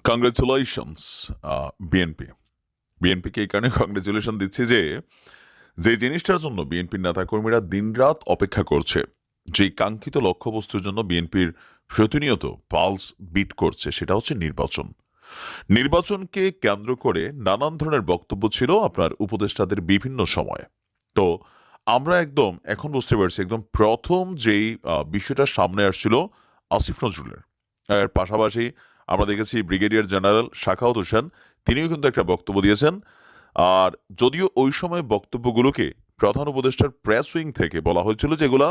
Congratulations BNP. বিএনপিকে এই কারণে কংগ্রেচুলেশন দিচ্ছি যে জিনিসটার জন্য বিএনপির নেতাকর্মীরা দিনরাত অপেক্ষা করছে, যে কাঙ্ক্ষিত লক্ষ্যবস্তুর জন্য বিএনপির প্রতিনিয়ত পালস বিট করছে, সেটা হচ্ছে নির্বাচন। নির্বাচনকে কেন্দ্র করে নানান ধরনের বক্তব্য ছিল আপনার উপদেষ্টাদের বিভিন্ন সময়ে। তো আমরা একদম এখন বুঝতে পারছি, একদম প্রথম যেই বিষয়টা সামনে আসছিল আসিফ নজরুলের, এর পাশাপাশি আমরা দেখেছি ব্রিগেডিয়ার জেনারেল শাখাওয়াত হোসেন, তিনিও কিন্তু একটা বক্তব্য দিয়েছেন। আর যদিও ওই সময় বক্তব্যগুলোকে প্রধান উপদেষ্টার প্রেস উইং থেকে বলা হয়েছিল যে এগুলা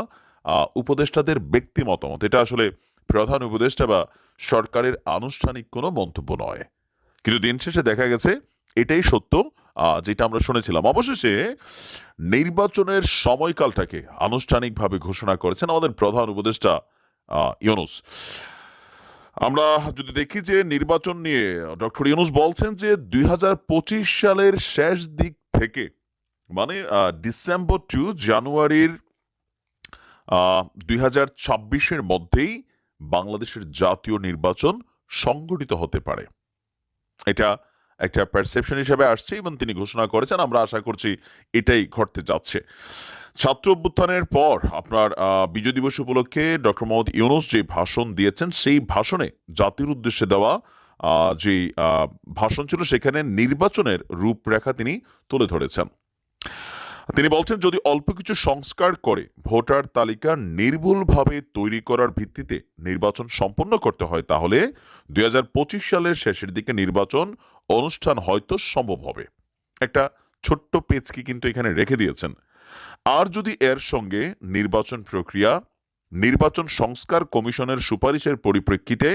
উপদেষ্টাদের ব্যক্তি মতামত, এটা আসলে প্রধান উপদেষ্টা বা সরকারের আনুষ্ঠানিক কোনো মন্তব্য নয়। কিন্তু দিন শেষে দেখা গেছে এটাই সত্য, যেটা আমরা শুনেছিলাম। অবশেষে নির্বাচনের সময়কালটাকে আনুষ্ঠানিকভাবে ঘোষণা করেছেন আমাদের প্রধান উপদেষ্টা ইউনূস। আমরা যদি দেখি যে নির্বাচন নিয়ে ডক্টর ইউনূস বলছেন যে 2025 সালের শেষ দিক থেকে, মানে ডিসেম্বর টু জানুয়ারির 2026-এর মধ্যেই বাংলাদেশের জাতীয় নির্বাচন সংগঠিত হতে পারে। এটা একটা পারসেপশন হিসেবে আসছে এবং তিনি ঘোষণা করেছেন। আমরা আশা করছি এটাই ঘটতে যাচ্ছে। ছাত্র অভ্যুত্থানের পর আপনার বিজয় দিবস উপলক্ষে ডক্টর মোহাম্মদ ইউনূস যে ভাষণ দিয়েছেন, সেই ভাষণে জাতির উদ্দেশ্যে দেওয়া যে ভাষণ ছিল, সেখানে নির্বাচনের রূপরেখা তিনি তুলে ধরেছেন। তিনি বলছেন, যদি অল্প কিছু সংস্কার করে ভোটার তালিকা নির্ভুলভাবে তৈরি করার ভিত্তিতে নির্বাচন সম্পন্ন করতে হয়, তাহলে 2025 সালের শেষের দিকে নির্বাচন অনুষ্ঠান হয়তো সম্ভব হবে। একটা ছোট্ট পেচকি কিন্তু এখানে রেখে দিয়েছেন। আর যদি এর সঙ্গে নির্বাচন প্রক্রিয়া, নির্বাচন সংস্কার কমিশনের সুপারিশের পরিপ্রেক্ষিতে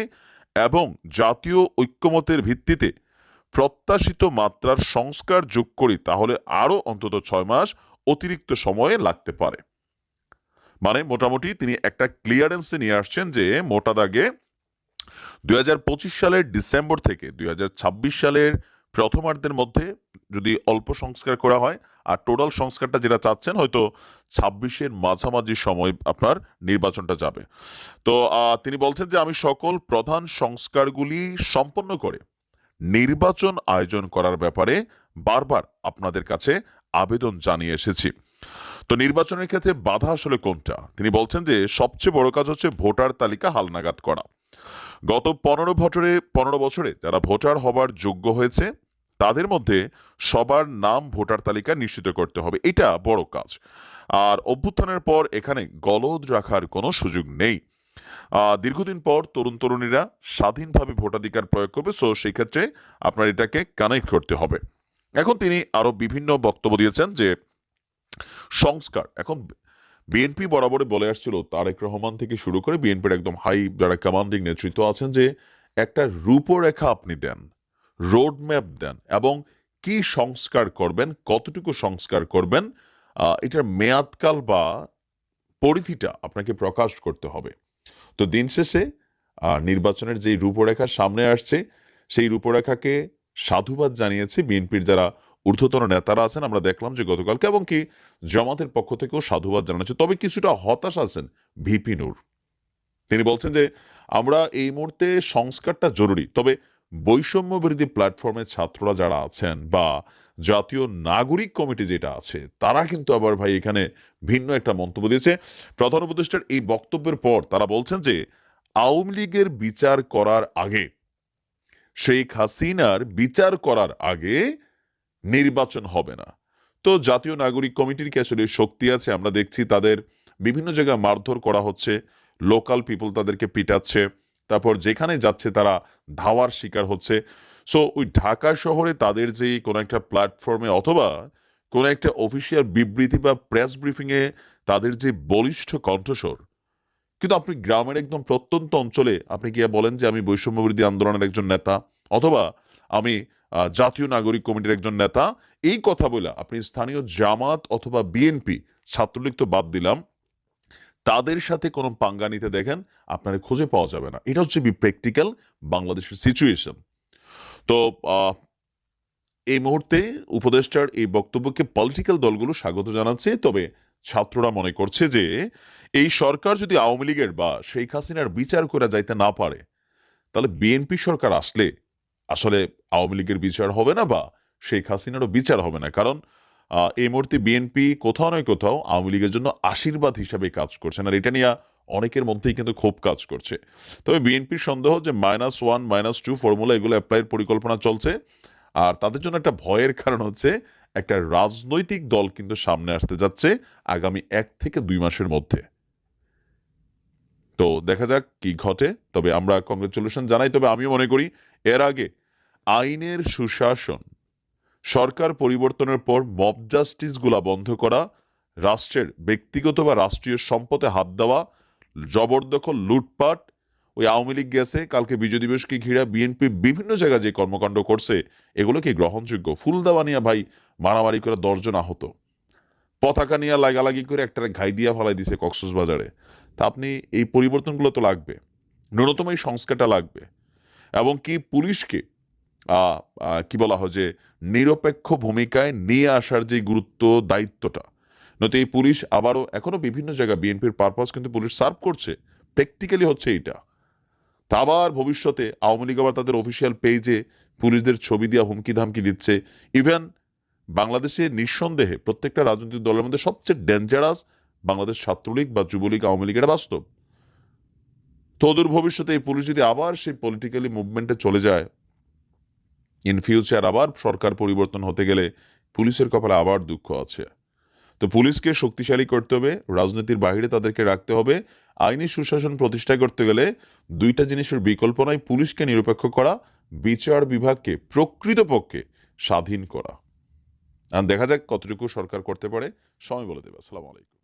এবং জাতীয় ঐক্যমতের ভিত্তিতে প্রত্যাশিত মাত্রার সংস্কার যোগ করি, তাহলে আরো অন্তত 6 মাস অতিরিক্ত সময়ে লাগতে পারে। মানে মোটামুটি তিনি একটা ক্লিয়ারেন্সে নিয়ে আসছেন যে মোটা দাগে 2025 সালের ডিসেম্বর থেকে 2026 সালের প্রথমার্ধের মধ্যে যদি অল্প সংস্কার করা হয়, আর টোটাল সংস্কারটা যেটা চাচ্ছেন হয়তো 26-এর মাঝামাঝি সময় আপনার নির্বাচনটা যাবে। তো তিনি বলছেন যে আমি সকল প্রধান সংস্কারগুলি সম্পন্ন করে নির্বাচন আয়োজন করার ব্যাপারে বারবার আপনাদের কাছে আবেদন জানিয়ে এসেছি। তো নির্বাচনের ক্ষেত্রে বাধা আসলে কোনটা? তিনি বলছেন যে সবচেয়ে বড় কাজ হচ্ছে ভোটার তালিকা হালনাগাদ করা। গত 15 বছরে যারা ভোটার হবার যোগ্য হয়েছে, তাদের মধ্যে সবার নাম ভোটার তালিকা নিশ্চিত করতে হবে, এটা বড় কাজ। আর অভ্যুত্থানের পর এখানে গলদ রাখার কোনো সুযোগ নেই। দীর্ঘদিন পর তরুণ তরুণীরা স্বাধীনভাবে ভোটাধিকার প্রয়োগ করবে, সো সেই ক্ষেত্রে আপনার এটাকে কানেক্ট করতে হবে। এখন তিনি আরো বিভিন্ন বক্তব্য দিয়েছেন যে সংস্কার, এখন বিএনপি বরাবরই বলে আসছিল, তারেক রহমান থেকে শুরু করে বিএনপির একদম হাই যারা কমান্ডিং নেতৃত্ব আছেন, যে একটা রূপরেখা আপনি দেন, রোড ম্যাপ দেন, এবং কি সংস্কার করবেন, কতটুকু সংস্কার করবেন, এটার মেয়াদকাল বা পরিধিটা আপনাকে প্রকাশ করতে হবে। তো দিন শেষে নির্বাচনের যে রূপরেখা সামনে আসছে, সেই রূপরেখাকে সাধুবাদ জানিয়েছে বিএনপির যারা ঊর্ধ্বতন নেতারা আছেন। আমরা দেখলাম যে গতকালকে, এবং কি জামাতের পক্ষ থেকেও সাধুবাদ জানাচ্ছে। তবে কিছুটা হতাশ আছেন ভিপি নূর। তিনি বলছেন যে আমরা এই মুহূর্তে সংস্কারটা জরুরি, তবে বৈষম্য বিরোধী প্ল্যাটফর্মের ছাত্ররা যারা আছেন বা জাতীয় নাগরিক কমিটি যেটা আছে, তারা কিন্তু আবার ভাই এখানে ভিন্ন একটা মন্তব্য দিয়েছে। প্রধান উপদেষ্টার এই বক্তব্যের পর তারা বলছেন যে আওয়ামী লীগের বিচার করার আগে, শেখ হাসিনার বিচার করার আগে নির্বাচন হবে না। তো জাতীয় নাগরিক কমিটির কি আসলে শক্তি আছে? আমরা দেখছি তাদের বিভিন্ন জায়গায় মারধর করা হচ্ছে, লোকাল পিপল তাদেরকে পিটাচ্ছে, তারপর যেখানে যাচ্ছে তারা ধাওয়ার শিকার হচ্ছে। সো ওই ঢাকা শহরে তাদের যে কোনো একটা প্ল্যাটফর্মে অথবা কোনো একটা অফিসিয়াল বিবৃতি বা প্রেস ব্রিফিংয়ে তাদের যে বলিষ্ঠ কণ্ঠস্বর, কিন্তু আপনি গ্রামের একদম প্রত্যন্ত অঞ্চলে আপনি গিয়ে বলেন যে আমি বৈষম্য বিরোধী আন্দোলনের একজন নেতা, অথবা আমি জাতীয় নাগরিক কমিটির একজন নেতা, এই কথা বলে আপনি স্থানীয় জামাত অথবা বিএনপি, ছাত্রলীগ তো বাদ দিলাম, তাদের সাথে কোনো পাঙ্গা নিতে দেখেন, আপনারা খুঁজে পাওয়া যাবে না। এটা হচ্ছে প্র্যাকটিক্যাল বাংলাদেশের সিচুয়েশন। তো আহ, এই মুহূর্তে উপদেষ্টার এই বক্তব্যকে পলিটিক্যাল দলগুলো স্বাগত জানাচ্ছে, তবে ছাত্ররা মনে করছে যে এই সরকার যদি আওয়ামী লীগের বা শেখ হাসিনার বিচার করে যাইতে না পারে, তাহলে বিএনপি সরকার আসলে আসলে আওয়ামী লীগের বিচার হবে না বা শেখ হাসিনারও বিচার হবে না। কারণ এই মুহূর্তে বিএনপি কোথাও নয় কোথাও আওয়ামী লীগের জন্য আশীর্বাদ হিসাবে কাজ করছে। আর এটা নিয়ে অনেকের মধ্যেই কিন্তু ক্ষোভ কাজ করছে। তবে বিএনপির সন্দেহ যে -1 -2 ফর্মুলা এগুলো এপ্লাইয়ের পরিকল্পনা চলছে। আর তাদের জন্য একটা ভয়ের কারণ হচ্ছে একটা রাজনৈতিক দল কিন্তু সামনে আসতে যাচ্ছে আগামী ১ থেকে ২ মাসের মধ্যে। তো দেখা যাক কি ঘটে। তবে আমরা কংগ্রেচুলেশন জানাই। তবে আমিও মনে করি এর আগে আইনের সুশাসন, সরকার পরিবর্তনের পর মব জাস্টিস গুলা বন্ধ করা, রাষ্ট্রের ব্যক্তিগত বা রাষ্ট্রীয় সম্পদে হাত দেওয়া, জবরদখল, লুটপাট, ওই আওয়ামী লীগ গেছে কালকে বিজয় দিবসকে ঘিরে বিএনপি বিভিন্ন জায়গায় যে কর্মকাণ্ড করছে এগুলো কি গ্রহণযোগ্য? ফুল দেওয়া নিয়ে ভাই মারামারি করে ১০ জন আহত, পতাকা নিয়ে লাগালাগি করে একটা ঘাই দিয়া ফেলাই দিছে কক্সবাজারে। তা আপনি এই পরিবর্তনগুলো তো লাগবে, ন্যূনতম এই সংস্কারটা লাগবে। এবং কি পুলিশকে কি বলা হয় যে নিরপেক্ষ ভূমিকায় নিয়ে আসার যে গুরুত্ব, দায়িত্বটা, নয়তো এই পুলিশ আবারও এখনো বিভিন্ন জায়গায় বিএনপির পারপাস কিন্তু পুলিশ সার্ভ করছে, প্র্যাকটিক্যালি হচ্ছে এইটা। তা আবার ভবিষ্যতে আওয়ামী লীগ আবার তাদের অফিসিয়াল পেজে পুলিশদের ছবি দিয়ে হুমকি ধামকি দিচ্ছে। ইভেন বাংলাদেশে নিঃসন্দেহে প্রত্যেকটা রাজনৈতিক দলের মধ্যে সবচেয়ে ডেঞ্জারাস বাংলাদেশ ছাত্রলীগ বা যুবলীগ, আওয়ামী লীগ, এটা বাস্তব। তো অদূর ভবিষ্যতে এই পুলিশ যদি আবার সেই পলিটিক্যালি মুভমেন্টে চলে যায়, ইন ফিউচার আবার সরকার পরিবর্তন হতে গেলে পুলিশের কপালে আবার দুঃখ আছে। তো পুলিশকে শক্তিশালী করতে হবে, রাজনীতির বাইরে তাদেরকে রাখতে হবে। আইনি সুশাসন প্রতিষ্ঠা করতে গেলে দুইটা জিনিসের বিকল্প নাই: পুলিশকে নিরপেক্ষ করা, বিচার বিভাগকে প্রকৃতপক্ষে স্বাধীন করা। আর দেখা যাক কতটুকু সরকার করতে পারে, সময় বলে দেবে। আসসালামু আলাইকুম।